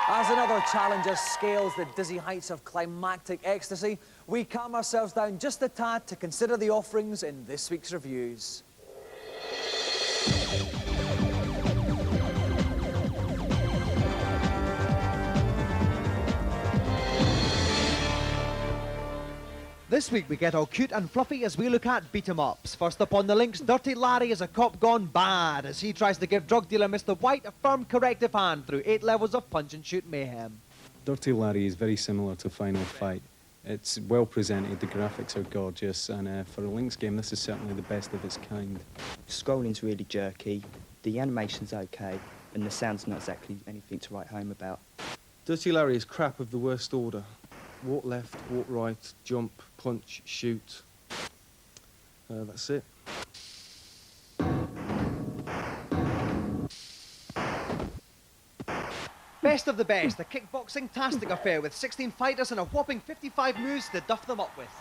As another challenger scales the dizzy heights of climactic ecstasy, we calm ourselves down just a tad to consider the offerings in this week's reviews. This week we get all cute and fluffy as we look at beat-em-ups. First up on the Lynx, Dirty Larry is a cop gone bad as he tries to give drug dealer Mr. White a firm corrective hand through 8 levels of punch-and-shoot mayhem. Dirty Larry is very similar to Final Fight. It's well presented, the graphics are gorgeous, and for a Lynx game this is certainly the best of its kind. Scrolling's really jerky, the animation's okay, and the sound's not exactly anything to write home about. Dirty Larry is crap of the worst order. Walk left, walk right, jump, punch, shoot. That's it. Best of the best, a kickboxing-tastic affair with 16 fighters and a whopping 55 moves to duff them up with.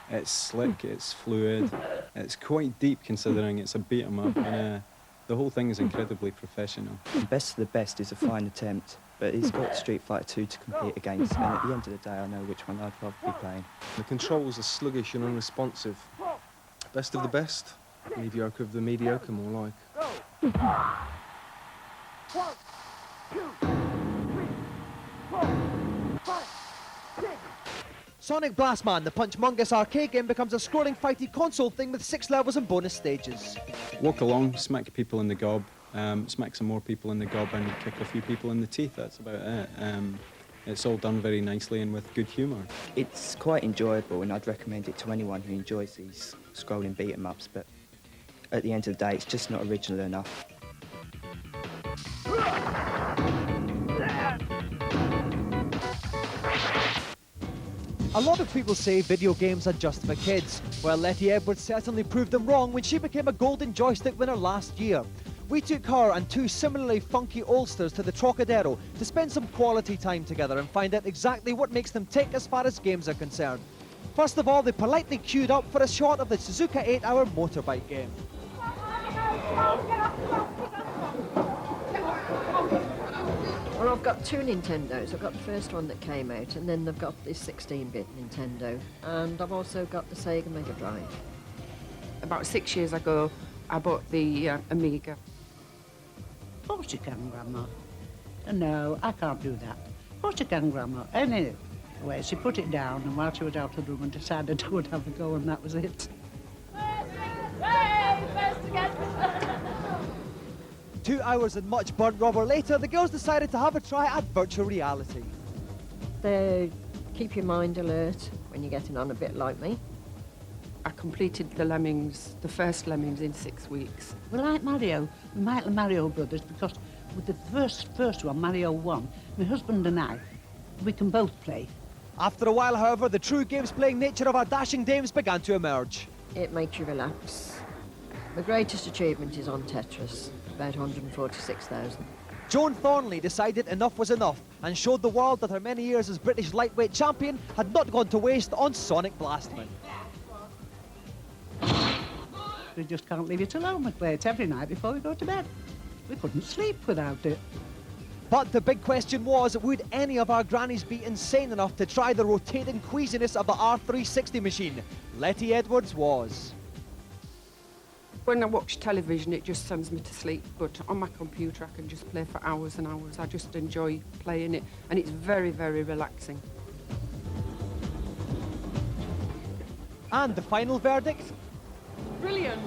It's slick, it's fluid, it's quite deep considering it's a beat-em-up, and the whole thing is incredibly professional. The best of the best is a fine attempt, but it's got Street Fighter 2 to compete against, and at the end of the day I know which one I'd rather be playing. The controls are sluggish and unresponsive. Best of the best, mediocre of the mediocre, more like. Sonic BlastMan, the punch-mungus arcade game, becomes a scrolling fighty console thing with 6 levels and bonus stages. Walk along, smack people in the gob, smack some more people in the gob and kick a few people in the teeth, that's about it. It's all done very nicely and with good humour. It's quite enjoyable and I'd recommend it to anyone who enjoys these scrolling beat-em-ups, but at the end of the day it's just not original enough. A lot of people say video games are just for kids. Well, Letty Edwards certainly proved them wrong when she became a Golden Joystick winner last year. We took her and 2 similarly funky oldsters to the Tropidero to spend some quality time together and find out exactly what makes them tick as far as games are concerned. First of all, they politely queued up for a shot of the Suzuka 8-hour motorbike game. Well, I've got 2 Nintendos. I've got the first one that came out, and then they've got this 16-bit Nintendo, and I've also got the Sega Mega Drive. About 6 years ago, I bought the Amiga. Of course you can, Grandma. No, I can't do that. Of course you can, Grandma. Anyway, she put it down, and while she was out of the room, and decided I would have a go, and that was it. 2 hours and much burnt rubber later, the girls decided to have a try at virtual reality. They keep your mind alert when you're getting on a bit like me. I completed the Lemmings, the first Lemmings, in 6 weeks. We like Mario. We like the Mario Brothers because with the first one, Mario 1, my husband and I, we can both play. After a while, however, the true games-playing nature of our dashing dames began to emerge. It makes you relax. The greatest achievement is on Tetris, about 146,000. Joan Thornley decided enough was enough and showed the world that her many years as British lightweight champion had not gone to waste on Sonic BlastMan. We just can't leave it alone. We play it every night before we go to bed. We couldn't sleep without it. But the big question was, would any of our grannies be insane enough to try the rotating queasiness of the R360 machine? Letty Edwards was. When I watch television, it just sends me to sleep, but on my computer, I can just play for hours and hours. I just enjoy playing it, and it's very, very relaxing. And the final verdict? Brilliant.